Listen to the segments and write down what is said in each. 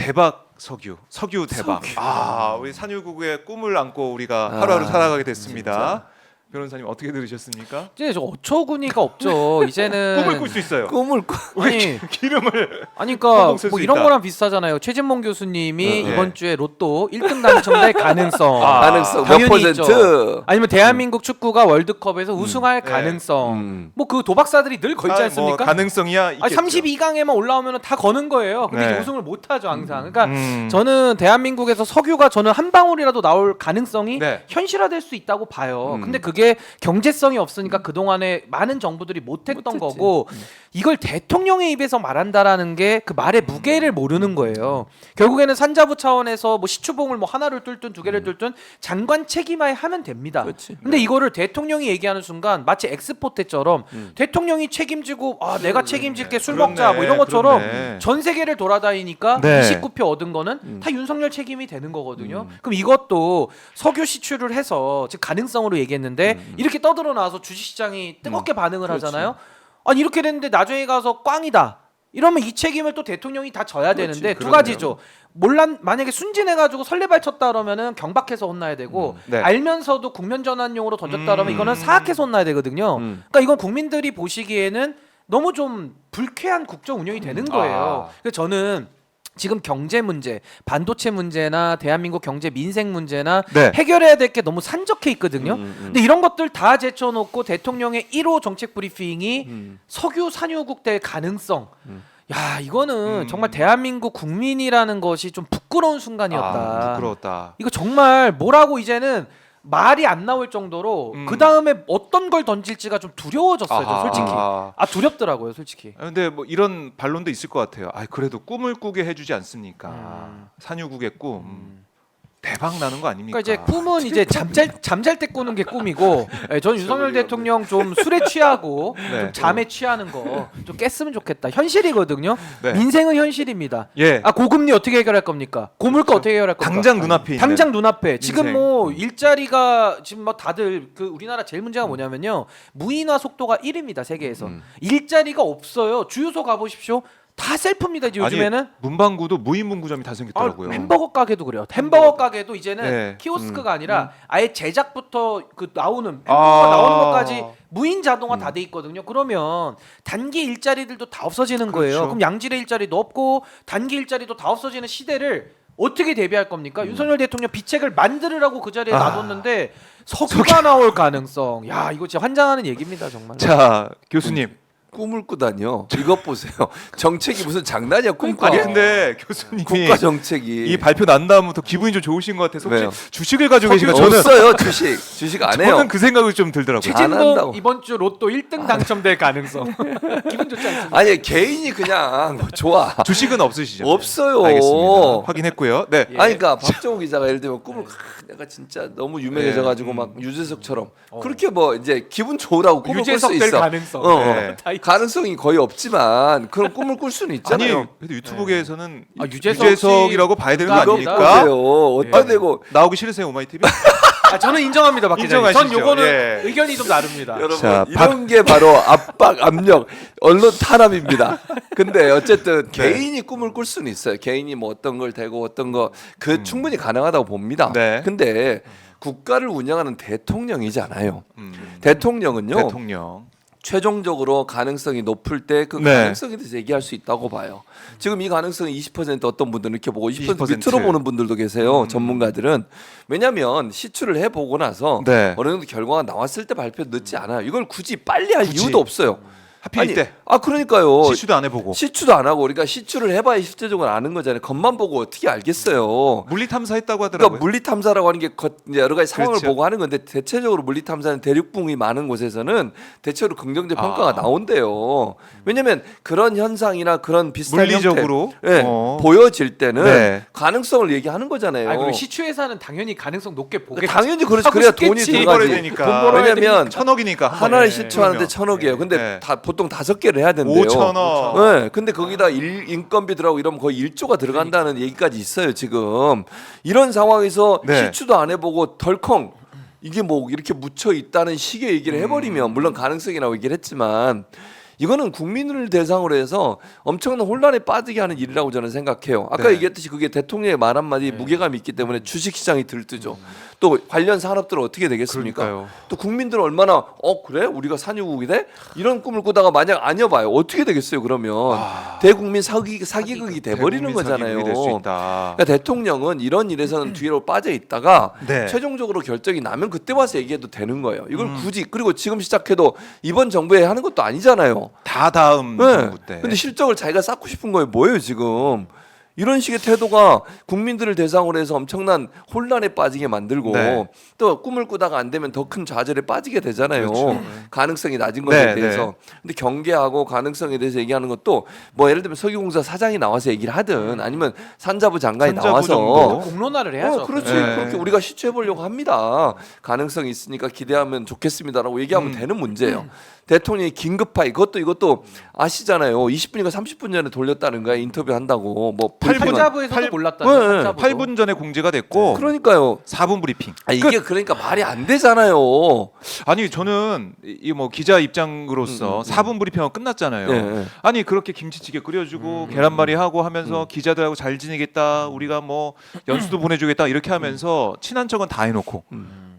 대박 석유 대박. 우리 산유국의 꿈을 안고 우리가 하루하루 살아가게 됐습니다. 진짜. 변호사님 어떻게 들으셨습니까? 이제 저 어처구니가 없죠. 이제는 꿈을 꿀 수 있어요. 꿈을 아니, 기름을 아니 그러니까 꽁꽁 쓸 뭐 수 이런 있다. 거랑 비슷하잖아요. 최진봉 교수님이 네. 이번 주에 로또 1등 당첨될 가능성. 가능성 몇 당연히 퍼센트? 있죠. 아니면 대한민국 축구가 월드컵에서 우승할 네. 가능성. 뭐 그 도박사들이 늘 걸지 뭐 않습니까? 가능성이야 있겠죠. 아니 32강에만 올라오면 다 거는 거예요. 근데 네. 이제 우승을 못 하죠, 항상. 그러니까 음. 저는 대한민국에서 석유가 저는 한 방울이라도 나올 가능성이 네. 현실화될 수 있다고 봐요. 근데 그게 경제성이 없으니까 그동안에 많은 정부들이 못했던 못했지. 거고 이걸 대통령의 입에서 말한다라는 게 그 말의 무게를 모르는 거예요. 결국에는 산자부 차원에서 뭐 시추봉을 뭐 하나를 뚫든 두 개를 뚫든 장관 책임하에 하면 됩니다. 그렇지. 근데 이거를 대통령이 얘기하는 순간 마치 엑스포테처럼 대통령이 책임지고 내가 책임질게 술 먹자 뭐 이런 것처럼 그렇네. 전 세계를 돌아다니니까 네. 29표 얻은 거는 다 윤석열 책임이 되는 거거든요. 그럼 이것도 석유 시추를 해서 즉 가능성으로 얘기했는데 이렇게 떠들어 나와서 주식시장이 뜨겁게 반응을 그렇지. 하잖아요. 아니 이렇게 됐는데 나중에 가서 꽝이다. 이러면 이 책임을 또 대통령이 다 져야 그렇지, 되는데 두 그러네요. 가지죠. 만약에 순진해가지고 설레발쳤다 그러면은 경박해서 혼나야 되고 네. 알면서도 국면 전환용으로 던졌다 그러면 이거는 사악해서 혼나야 되거든요. 그러니까 이건 국민들이 보시기에는 너무 좀 불쾌한 국정 운영이 되는 거예요. 그래서 저는 지금 경제 문제, 반도체 문제나 대한민국 경제 민생 문제나 네. 해결해야 될 게 너무 산적해 있거든요. 근데 이런 것들 다 제쳐놓고 대통령의 1호 정책 브리핑이 석유 산유국 될 가능성. 야 이거는 정말 대한민국 국민이라는 것이 좀 부끄러운 순간이었다. 부끄러웠다. 이거 정말 뭐라고 이제는 말이 안 나올 정도로 그 다음에 어떤 걸 던질지가 좀 두려워졌어요. 저 솔직히. 두렵더라고요, 솔직히. 근데 뭐 이런 반론도 있을 것 같아요. 그래도 꿈을 꾸게 해주지 않습니까? 산유국의 꿈 대박 나는 거 아닙니까? 그러니까 이제 꿈은 이제 잠잘 때 꾸는 게 꿈이고, 저는 윤석열 대통령 좀 술에 취하고 네. 좀 잠에 취하는 거 좀 깼으면 좋겠다. 현실이거든요. 네. 민생은 현실입니다. 예. 고금리 어떻게 해결할 겁니까? 고물가 어떻게 해결할 겁니까? 당장 눈앞에 있는 당장 눈앞에 지금 민생. 뭐 일자리가 지금 뭐 다들 그 우리나라 제일 문제가 뭐냐면요, 무인화 속도가 1위입니다 세계에서. 일자리가 없어요. 주유소 가보십시오. 다 셀프입니다 이제 요즘에는. 아니, 문방구도 무인 문구점이 다 생겼더라고요. 햄버거 가게도 그래요. 햄버거 가게도 이제는 네. 키오스크가 아니라 아예 제작부터 그 나오는 햄버거가 나오는 것까지 무인 자동화 다 돼 있거든요. 그러면 단기 일자리들도 다 없어지는 거예요. 그렇죠. 그럼 양질의 일자리도 없고 단기 일자리도 다 없어지는 시대를 어떻게 대비할 겁니까? 윤석열 대통령 비책을 만들으라고 그 자리에 놔뒀는데 석유가 나올 가능성. 야 이거 진짜 환장하는 얘기입니다 정말. 자 교수님. 꿈을 꾸다니요. 이것 보세요. 정책이 무슨 장난이야 꿈꿔. 아니 근데 교수님이 국가 정책이 이 발표 난 다음부터 기분이 좀 좋으신 것 같아서 왜요? 혹시 주식을 가지고 계신가? 저는 없어요 주식 안 해요. 저는 그 생각이 좀 들더라고요. 안 한다고. 최진봉 이번 주 로또 1등 당첨될 가능성. 기분 좋지 않습니까? 아니 개인이 그냥 뭐 좋아. 주식은 없으시죠? 없어요. 알겠습니다. 확인했고요. 네. 아니 그러니까 박정우 기자가 예를 들면 꿈을 내가 진짜 너무 유명해져가지고 막 유재석처럼 그렇게 뭐 이제 기분 좋으라고 꿈을 꿀 수 유재석 될 있어. 가능성. 네. 다 있- 가능성이 거의 없지만 그런 꿈을 꿀 수는 있잖아요. 아니 그래도 유튜브계에서는 유재석 유재석이라고 봐야 되는 거 이거 아닙니까? 보세요. 어떤 되고 나오기 싫으세요 오마이 TV? 저는 인정합니다, 박 기자님. 인정하시죠? 전 요거는 예. 의견이 좀 다릅니다. 여러분 자, 이런 게 바로 압박 압력 언론 탄압입니다. 근데 어쨌든 개인이 꿈을 꿀 수는 있어요. 개인이 뭐 어떤 걸 대고 어떤 거 그 충분히 가능하다고 봅니다. 네. 근데 국가를 운영하는 대통령이잖아요. 대통령은요. 대통령. 최종적으로 가능성이 높을 때 그 네. 가능성에 대해서 얘기할 수 있다고 봐요. 지금 이 가능성이 20% 어떤 분들은 이렇게 보고 20% 밑으로 20%. 보는 분들도 계세요. 전문가들은. 왜냐하면 시추를 해보고 나서 네. 어느 정도 결과가 나왔을 때 발표 늦지 않아요. 이걸 굳이 빨리 할 굳이. 이유도 없어요. 하필 이때 그러니까요. 시추도 안 해보고 시추도 안 하고 그러니까 시추를 해봐야 실제적으로 아는 거잖아요. 겉만 보고 어떻게 알겠어요. 물리 탐사했다고 하더라고요. 그러니까 물리 탐사라고 하는 게 이제 여러 가지 상황을 그렇죠. 보고 하는 건데 대체적으로 물리 탐사는 대륙붕이 많은 곳에서는 대체로 긍정적 평가가 나온대요. 왜냐하면 그런 현상이나 그런 비슷한 물리적으로 형태, 보여질 때는 네. 가능성을 얘기하는 거잖아요. 그리고 시추회사는 당연히 가능성 높게 보겠지. 당연히 그렇지. 하고 그래야 돈이 싶겠지. 돈 벌어야 들어가지. 되니까. 돈 벌어야 왜냐면 천억이니까 하나를 네. 시추하는데 그러면. 1,000억이에요. 근데 네. 보통 5개를 해야 된대요. 5천억. 네, 근데 거기다 인건비 들어가고 이러면 거의 1조가 들어간다는 얘기까지 있어요 지금. 이런 상황에서 네. 시추도 안 해보고 덜컹 이게 뭐 이렇게 묻혀 있다는 식의 얘기를 해버리면 물론 가능성이라고 얘기를 했지만 이거는 국민을 대상으로 해서 엄청난 혼란에 빠지게 하는 일이라고 저는 생각해요. 아까 네. 얘기했듯이 그게 대통령의 말 한마디 무게감이 있기 때문에 주식시장이 들뜨죠. 또 관련 산업들은 어떻게 되겠습니까? 그러니까요. 또 국민들은 얼마나 그래? 우리가 산유국이 돼? 이런 꿈을 꾸다가 만약 아니어봐요. 어떻게 되겠어요 그러면. 대국민 사기극이 돼버리는 대국민 거잖아요. 사기극이 될수 있다. 그러니까 대통령은 이런 일에서는 뒤로 빠져 있다가 네. 최종적으로 결정이 나면 그때 와서 얘기해도 되는 거예요. 이걸 굳이 그리고 지금 시작해도 이번 정부에 하는 것도 아니잖아요. 다 다음 네. 정부 때. 근데 실적을 자기가 쌓고 싶은 거예요. 뭐예요 지금? 이런 식의 태도가 국민들을 대상으로 해서 엄청난 혼란에 빠지게 만들고 네. 또 꿈을 꾸다가 안 되면 더 큰 좌절에 빠지게 되잖아요. 그렇죠. 가능성이 낮은 것에 네, 대해서. 근데 경계하고 가능성에 대해서 얘기하는 것도 뭐 예를 들면 석유공사 사장이 나와서 얘기를 하든 아니면 산자부 장관이 산자부 나와서 정도? 공론화를 해야죠. 그렇지. 네. 그렇게 우리가 시추해 보려고 합니다. 가능성이 있으니까 기대하면 좋겠습니다라고 얘기하면 되는 문제예요. 대통령이 긴급하게 이것도 아시잖아요. 20분인가 30분 전에 돌렸다는 거야. 인터뷰 한다고. 뭐 산자부에서도 몰랐다. 네. 산자부도. 8분 전에 공지가 됐고 그러니까요. 4분 브리핑. 이게 그러니까 말이 안 되잖아요. 아니 저는 이 뭐 기자 입장으로서 4분 브리핑하고 끝났잖아요. 네. 아니 그렇게 김치찌개 끓여주고 계란말이 하고 하면서 기자들하고 잘 지내겠다. 우리가 뭐 연수도 보내주겠다 이렇게 하면서 친한 척은 다 해놓고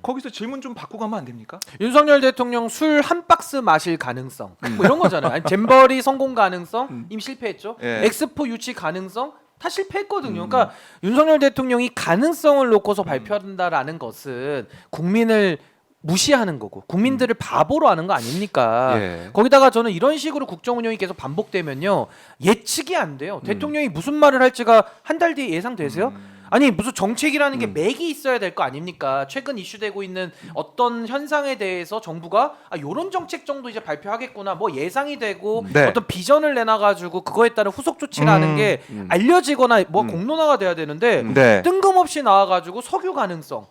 거기서 질문 좀 받고 가면 안 됩니까? 윤석열 대통령 술 한 박스 마실 가능성 뭐 이런 거잖아요. 아니, 잼버리 성공 가능성 이미 실패했죠. 예. 엑스포 유치 가능성 다 실패했거든요. 그러니까 윤석열 대통령이 가능성을 놓고서 발표한다라는 것은 국민을 무시하는 거고 국민들을 바보로 하는 거 아닙니까? 예. 거기다가 저는 이런 식으로 국정 운영이 계속 반복되면요 예측이 안 돼요. 대통령이 무슨 말을 할지가 한 달 뒤에 예상되세요? 아니 무슨 정책이라는 게 맥이 있어야 될 거 아닙니까? 최근 이슈되고 있는 어떤 현상에 대해서 정부가 요런 정책 정도 이제 발표하겠구나 뭐 예상이 되고 네. 어떤 비전을 내놔가지고 그거에 따른 후속 조치라는 게 알려지거나 뭐 공론화가 돼야 되는데 네. 뜬금없이 나와가지고 석유 가능성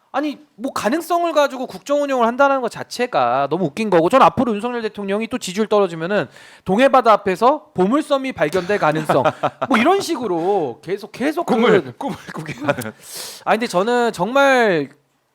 아니 뭐 가능성을 가지고 국정 운영을 한다는 것 자체가 너무 웃긴 거고 전 앞으로 윤석열 대통령이 또 지지율 떨어지면은 동해바다 앞에서 보물섬이 발견될 가능성 뭐 이런 식으로 계속 꿈을 꾸게 하는. 근데 저는 정말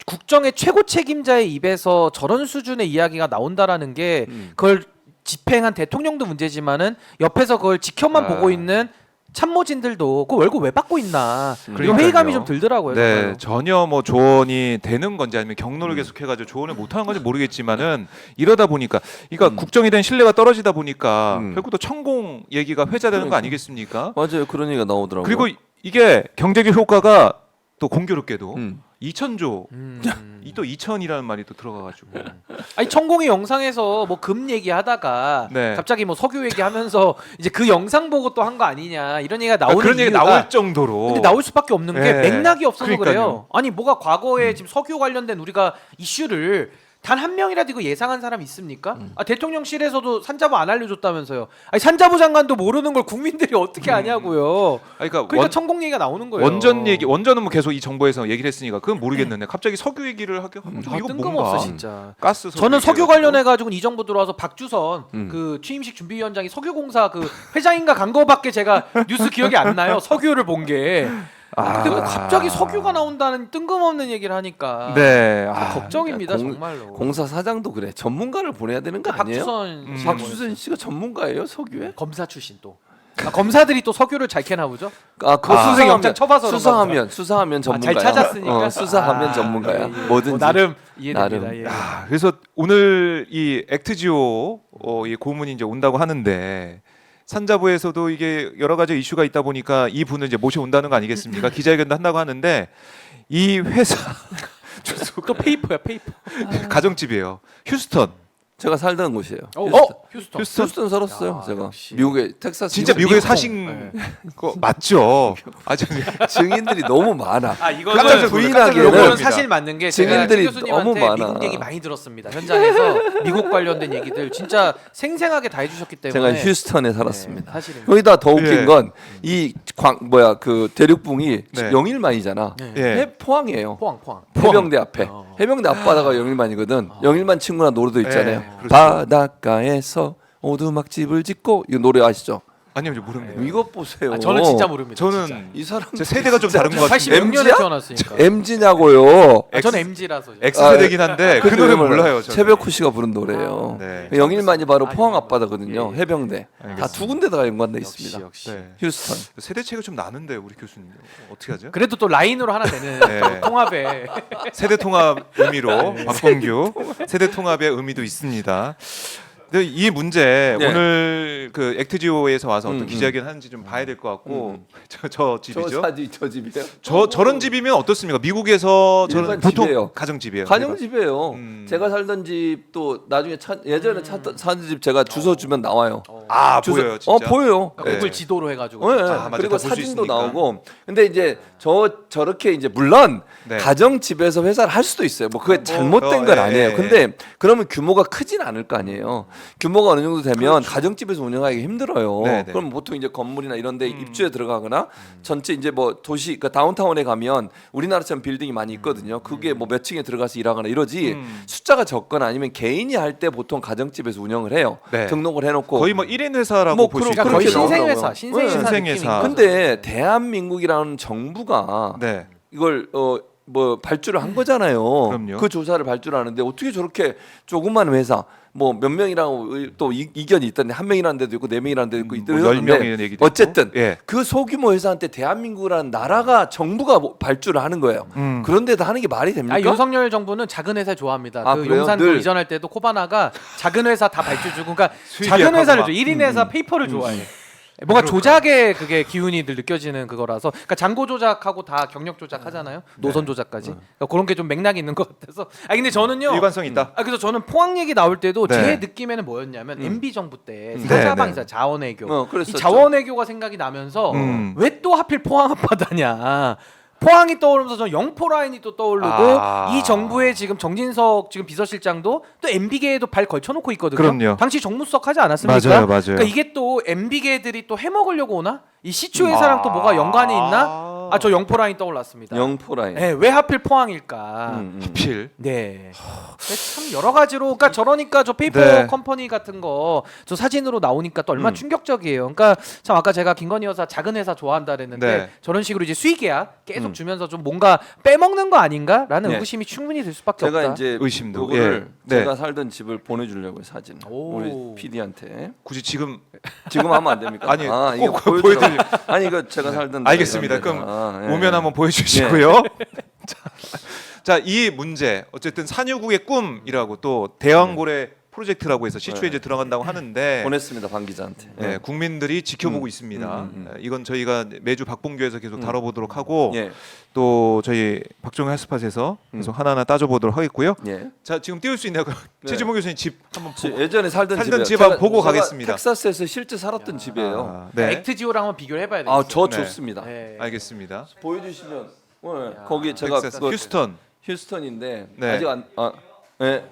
국정의 최고 책임자의 입에서 저런 수준의 이야기가 나온다라는 게 그걸 집행한 대통령도 문제지만은 옆에서 그걸 지켜만 보고 있는 참모진들도 그 월급 왜 받고 있나 이런 그러니까요. 회의감이 좀 들더라고요. 네, 정말로. 전혀 뭐 조언이 되는 건지 아니면 경로를 계속해가지고 조언을 못하는 건지 모르겠지만은 이러다 보니까, 그러니까 국정에 대한 신뢰가 떨어지다 보니까 결국 또 천공 얘기가 회자되는 거 아니겠습니까? 맞아요. 그런 얘기가 나오더라고요. 그리고 이게 경제적 효과가 또 공교롭게도 2,000조, 또 2,000이라는 말이 또 들어가가지고. 아니 천공이 영상에서 뭐 금 얘기하다가 네. 갑자기 뭐 석유 얘기하면서 이제 그 영상 보고 또 한 거 아니냐 이런 얘기가 나오는 그런 얘기 이유가 나올 정도로. 근데 나올 수밖에 없는 게 네. 맥락이 없어서 그러니까요. 그래요. 아니 뭐가 과거에 지금 석유 관련된 우리가 이슈를 단 한 명이라도 이거 예상한 사람 있습니까? 대통령실에서도 산자부 안 알려줬다면서요. 아니 산자부 장관도 모르는 걸 국민들이 어떻게 아냐고요. 그러니까 천공 얘기가 나오는 거예요. 원전은 뭐 계속 이 정부에서 얘기를 했으니까 그건 모르겠는데 갑자기 석유 얘기를 하게 하면 이거 뜬금없어 뭔가 진짜. 가스 저는 석유 얘기해가지고. 관련해 가지고 이 정부 들어와서 박주선 그 취임식 준비위원장이 석유공사 그 회장인가 간 거밖에 제가 뉴스 기억이 안 나요. 석유를 본 게. 근데 뭐 갑자기 석유가 나온다는 뜬금없는 얘기를 하니까 네. 걱정입니다 공- 정말로. 공사 사장도 그래. 전문가를 보내야 되는 거 아니에요? 박주선 씨 박수선 씨가 전문가예요 석유에? 검사 출신 또. 검사들이 또 석유를 잘 캐나 보죠? 그거 수생 영장 쳐봐서 수사하면 전문가야. 잘 찾았으니까? 수사하면 전문가야. 예. 뭐든지. 뭐 나름 이해됩니다. 나름. 예. 그래서 오늘 이 액트지오 이 고문이 이제 온다고 하는데 산자부에서도 이게 여러 가지 이슈가 있다 보니까 이 분을 이제 모셔온다는 거 아니겠습니까? 기자회견도 한다고 하는데 이 회사 또 페이퍼야 페이퍼. 가정집이에요. 휴스턴. 제가 살던 곳이에요. 휴스턴. 휴스턴 살았어요. 야, 제가 역시. 미국에 텍사스. 진짜 미국에 미국. 사신 거 맞죠? 증인들이 너무 많아. 이거는 깜짝 부인하기에는 이거는 사실 맞는 게 제가 증인들이 최 교수님한테 너무 많아. 미국 얘기 많이 들었습니다. 현장에서 미국 관련된 얘기들 진짜 생생하게 다 해주셨기 때문에. 제가 휴스턴에 살았습니다. 네, 사실은. 거기다 더 웃긴 예. 건 이 그 대륙붕이 네. 영일만이잖아. 네. 예. 포항이에요. 포항. 해병대 앞에. 어. 해병대 앞바다가 영일만이거든. 영일만 친구나 노래도 있잖아요. 네, 그렇죠. 바닷가에서 오두막집을 짓고 이 노래 아시죠? 아니요, 모릅니다. 이것 보세요. 아, 저는 진짜 모릅니다. 저는 진짜. 이 사람 제 세대가 좀 다른 것 같은데. 86년에 MG 야? 태어났으니까. MG냐고요. 아, 저는 MG라서. X세대긴 한데 그 노래 몰라요. 저는. 최백호 씨가 부른 노래예요. 네. 영일만이 바로 아, 포항 이거. 앞바다거든요. 예, 예. 해병대. 알겠습니다. 다 두 군데다가 연관돼 있습니다. 역시. 네. 휴스턴. 세대 차이가 좀 나는데 우리 교수님 어떻게 하죠? 그래도 또 라인으로 하나 되는 네. 통합에. 세대 통합 의미로 박봉규 세대 통합의 의미도 있습니다. 근데 이 문제 네. 오늘 그 액트지오에서 와서 어떤 음. 기자회견 하는지 좀 봐야 될 것 같고 저 집이죠. 저 집이에요. 저런 집이면 어떻습니까? 미국에서 저는 일반 보통 집이에요. 가정집이에요. 가정집이에요. 음. 제가 살던 집도 나중에 예전에 살던 집 제가 주소 주면 나와요. 아 주소- 보여요, 진짜. 보여요. 그러니까 구글 지도로 해가지고. 네. 진짜. 아, 맞아. 그리고 다볼수 사진도 있으니까. 나오고. 근데 이제 저렇게 이제 물론 네. 가정집에서 회사를 할 수도 있어요. 뭐 그게 잘못된 건 예, 아니에요. 예, 근데 그러면 규모가 크진 않을 거 아니에요. 규모가 어느 정도 되면 가정집에서 운영하기 힘들어요. 그렇죠. 네, 네. 그럼 보통 이제 건물이나 이런 데 입주에 들어가거나 전체 이제 뭐 도시 그 다운타운에 가면 우리나라처럼 빌딩이 많이 있거든요. 그게 뭐 몇 층에 들어가서 일하거나 이러지 숫자가 적거나 아니면 개인이 할 때 보통 가정집에서 운영을 해요. 네. 등록을 해놓고 거의 뭐 1인 회사라고 뭐 볼 수 그러니까 있죠. 거의 그렇게 신생회사, 나오더라고요. 신생회사 신생회사. 느낌인 근데 대한민국이라는 정부가 네. 이걸 뭐 발주를 한 거잖아요. 그럼요. 그 조사를 발주하는데 어떻게 저렇게 조그만 회사 뭐 몇 명이라고 또 이견이 있던데 한 명이라는 데도 있고 네 명이라는 데도 있고 뭐 이러는데 10명의 얘기도 어쨌든 있고. 예. 그 소규모 회사한테 대한민국이라는 나라가 정부가 발주를 하는 거예요. 그런데도 하는 게 말이 됩니까? 아, 윤석열 정부는 작은 회사 좋아합니다. 아, 그 그래요? 용산도 늘. 이전할 때도 코바나가 작은 회사 다 발주 주고, 그러니까 수익이 작은 약하구만. 회사를 줘. 1인 회사 페이퍼를 좋아해. 뭔가 조작의 그게 기운이 늘 느껴지는 그거라서, 그러니까 잔고 조작하고 다 경력 조작하잖아요. 노선 조작까지. 그러니까 그런 게 좀 맥락이 있는 것 같아서. 아 근데 저는요. 일관성 있다. 아 그래서 저는 포항 얘기 나올 때도 네. 제 느낌에는 뭐였냐면 MB 정부 때 네, 사자방이사 네. 자원외교. 이 그랬었죠. 자원외교가 생각이 나면서 왜 또 하필 포항 앞바다냐. 포항이 떠오르면서 저는 영포 라인이 또 떠오르고 아. 이 정부의 지금 정진석 지금 비서실장도 또 MB계에도 발 걸쳐놓고 있거든요. 그럼요. 당시 정무수석 하지 않았습니까? 맞아요, 맞아요. 그러니까 이게 또 MB계들이 또 해먹으려고 오나? 이 시추 회사랑 또 뭐가 연관이 있나? 아 저 영포 라인 떠올랐습니다. 영포 라인. 네, 왜 하필 포항일까? 하필. 네. 참 여러 가지로, 그러니까 저러니까 저 페이퍼 네. 컴퍼니 같은 거 저 사진으로 나오니까 또 얼마나 충격적이에요. 그러니까 참 아까 제가 김건희 여사 작은 회사 좋아한다 그랬는데 네. 저런 식으로 이제 수익계약 계속 주면서 좀 뭔가 빼먹는 거 아닌가라는 네. 의구심이 충분히 들 수밖에 제가 없다. 이제 의심도. 요거를 예. 네. 제가 살던 집을 보내주려고요 사진. 오. 우리 PD한테. 굳이 지금 지금 하면 안 됩니까? 아니, 이거 꼭 보여드려. 아니 이거 제가 살던 알겠습니다. 데다. 그럼 예. 오면 한번 보여주시고요. 자, 이 문제 어쨌든 산유국의 꿈이라고 또 대왕고래 프로젝트라고 해서 시추에 이제 들어간다고 하는데 보냈습니다 방 기자한테. 네, 국민들이 지켜보고 있습니다. 이건 저희가 매주 박봉규에서 계속 다뤄보도록 하고 예. 또 저희 박종현 핫스팟에서 계속 하나하나 따져보도록 하겠고요. 예. 자, 지금 띄울 수 있나요? 최지모 교수님 집 한번 보고. 예전에 살던 살던 집이에요. 집 한번 제가- 보고 제가 가겠습니다. 텍사스에서 실제 살았던 집이에요. 아, 그러니까 네, 액트지오랑 한번 비교를 해봐야 되겠어요. 저 네. 좋습니다. 네. 알겠습니다. 보여주시면 거기 제가 텍사스, 그 휴스턴. 휴스턴인데 네. 아직 예.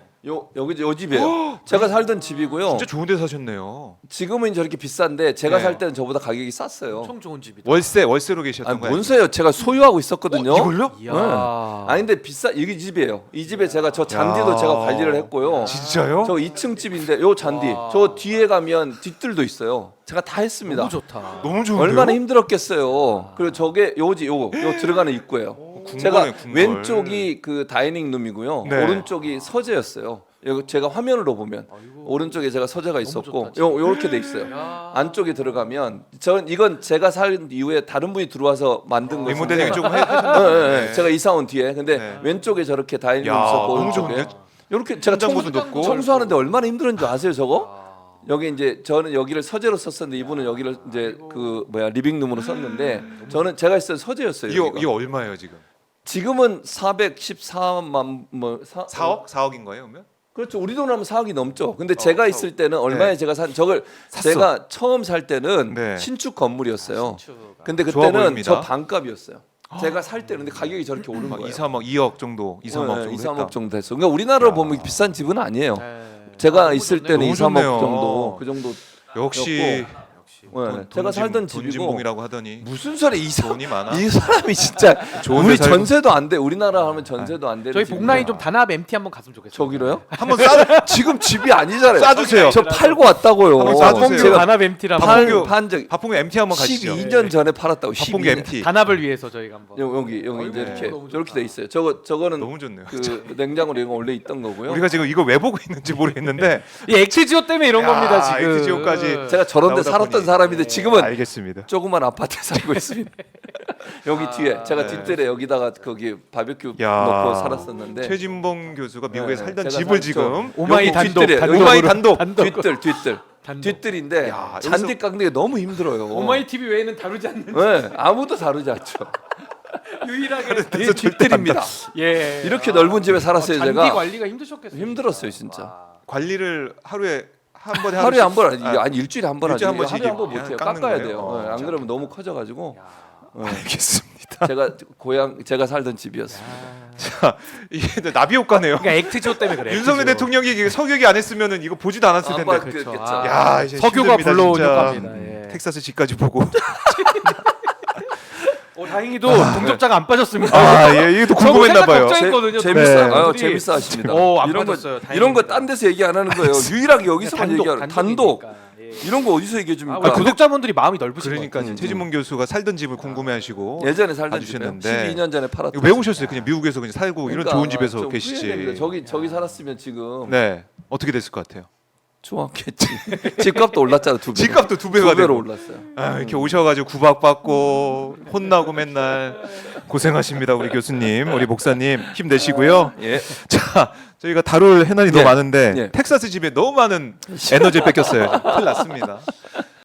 여기 요 집이에요. 제가 살던 집이고요. 진짜 좋은데 사셨네요. 지금은 저렇게 비싼데 제가 네. 살 때는 저보다 가격이 쌌어요. 엄청 좋은 집이다. 월세로 계셨던 아니 거예요? 뭔세요? 제가 소유하고 있었거든요. 이걸요? 이야. 네. 아니 근데 여기 집이에요. 이 집에 제가 저 잔디도 야. 제가 관리를 했고요. 진짜요? 저 2층 집인데 요 잔디 저 뒤에 가면 뒤뜰도 있어요. 제가 다 했습니다. 너무 좋다. 너무 좋은데요? 얼마나 힘들었겠어요. 그리고 저게 요거 들어가는 입구예요. 제가 궁궐. 왼쪽이 그 다이닝 룸이고요. 네. 오른쪽이 서재였어요. 여기 제가 화면으로 보면 오른쪽에 제가 서재가 있었고 좋다, 요렇게 돼 있어요. 안쪽에 들어가면 이건 제가 살 이후에 다른 분이 들어와서 만든 것인데 리모델링 조금 해주셨나요? 제가 이사 온 뒤에 근데 네. 왼쪽에 저렇게 다이닝 룸 야, 있었고 너무 오른쪽에 좋은데? 이렇게 제가 천장고도 높고. 청소하는데 얼마나 힘든 줄 아세요, 저거? 여기 이제 저는 여기를 서재로 썼었는데 이분은 여기를 이제 그 리빙룸으로 썼는데 저는 제가 있던 서재였어요. 여기가. 이거 얼마예요 지금? 지금은 414만 4억? 4억인 거예요 그러면? 그렇죠. 우리 돈으로 하면 4억이 넘죠. 근데 제가 4억. 있을 때는 얼마에 네. 제가 저걸 샀어. 제가 처음 살 때는 네. 신축 건물이었어요. 신축가. 근데 좋아 그때는 보입니다. 저 반값이었어요. 제가 살 때 근데 가격이 저렇게 오른 거예요. 2, 3억, 2억 정도, 2, 3억 정도 2, 했다. 3억 정도 했어. 그러니까 우리나라로 야. 보면 비싼 집은 아니에요. 네. 제가 너무 있을 좋네요. 때는 너무 2, 3억 좋네요. 정도 그 정도 역시 네, 제가 살던 집이고 돈진봉이라고 하더니 무슨 소리 돈이 많아. 이 사람이 진짜 좋은 우리 데 살고. 전세도 안 돼. 우리나라 하면 전세도 안 되는 저희 집이구나. 복라인 좀 단합 MT 한번 갔으면 좋겠어요. 저기로요? 한번 싸 지금 집이 아니잖아요. 싸주세요. 저 팔고 왔다고요. 한번 싸주세요. 제가 단합 MT라 박봉규 판적 박봉규 MT 한번 가시죠. 12년 전에 팔았다고. 박봉규 12년. MT 단합을 위해서 저희가 한번. 여기 아이고, 이제 이렇게 너무 좋다. 저렇게 돼 있어요. 저거는 너무 좋네요. 그 냉장고에 이거 원래 있던 거고요. 우리가 지금 이거 왜 보고 있는지 모르겠는데 이 엑스지오 때문에 이런 야, 겁니다 지금. 엑스지오까지. 제가 저런 데 나오다 살았던 보니. 사람인데 지금은 알겠습니다. 조그만 아파트에 살고 있습니다. 여기 뒤에 제가 네. 뒷뜰에 여기다가 거기 바베큐 야. 넣고 살았었는데 최진봉 교수가 미국에 네, 살던 제가 집을 살- 지금 오마이 여기 단독, 뒷뜰에, 단독으로. 오마이 단독. 뒷뜰 단독. 뒷뜰인데 야, 잔디 깎는 게 너무 힘들어요. 오마이 TV 외에는 다루지 않는 네, 아무도 다루지 않죠. 유일하게 이게 뒷뜰입니다. 예. 이렇게 넓은 집에 살았어요 잔디 제가. 관리가 힘드셨겠어요. 힘들었어요 진짜. 와. 관리를 하루에 한 번에 하루에 한 번 아니 아, 아니 일주일에 한 번 하죠. 일주일에 한 번씩 하루에 한 번 이렇게 못해요. 깎는 깎아야 거예요? 돼요. 네, 안 그러면 너무 커져가지고. 네. 알겠습니다. 제가 살던 집이었어요. 자, 이게 나비 효과네요. 그러니까 엑스지오 때문에 그래. 윤석열 엑스지오. 대통령이 이게 석유기 안 했으면은 이거 보지도 않았을 텐데. 그렇죠. 야, 이제 석유가 힘듭니다, 불러온 진짜. 효과입니다. 예. 텍사스 집까지 보고. 다행히도 동접자가 안 빠졌습니다. 아, 예, 이게 또 궁금했나 봐요. 걱정- 했거든요. 재밌어. 네. 아유, 분들이. 재밌어 하십니다. 안 이런 거 빠졌어요. 이런 거 다행입니다. 딴 데서 얘기 안 하는 거예요. 유일하게 여기서만 단독, 얘기하는 단독. 단독이니까. 예. 이런 거 어디서 얘기해 줍니까? 아, 구독자분들이 마음이 넓으신 그러니까 거예요. 최진봉 교수가 살던 집을 궁금해하시고 예전에 살던 집에 봐주셨는데 12년 전에 팔았던. 이거 왜 오셨어요? 그냥 미국에서 그냥 살고 이런 그러니까 좋은 집에서 좀 후회됩니다. 계시지. 저기 살았으면 지금 네, 어떻게 됐을 것 같아요? 좋았겠지. 집값도 올랐잖아 2배. 집값도 두 배가 2배로 되고. 올랐어요. 아, 이렇게 오셔가지고 구박받고 혼나고 맨날 고생하십니다, 우리 교수님, 우리 목사님 힘내시고요. 예. 자, 저희가 다룰 해난이 너무 예. 많은데 예. 텍사스 집에 너무 많은 에너지를 뺏겼어요. 큰일 났습니다.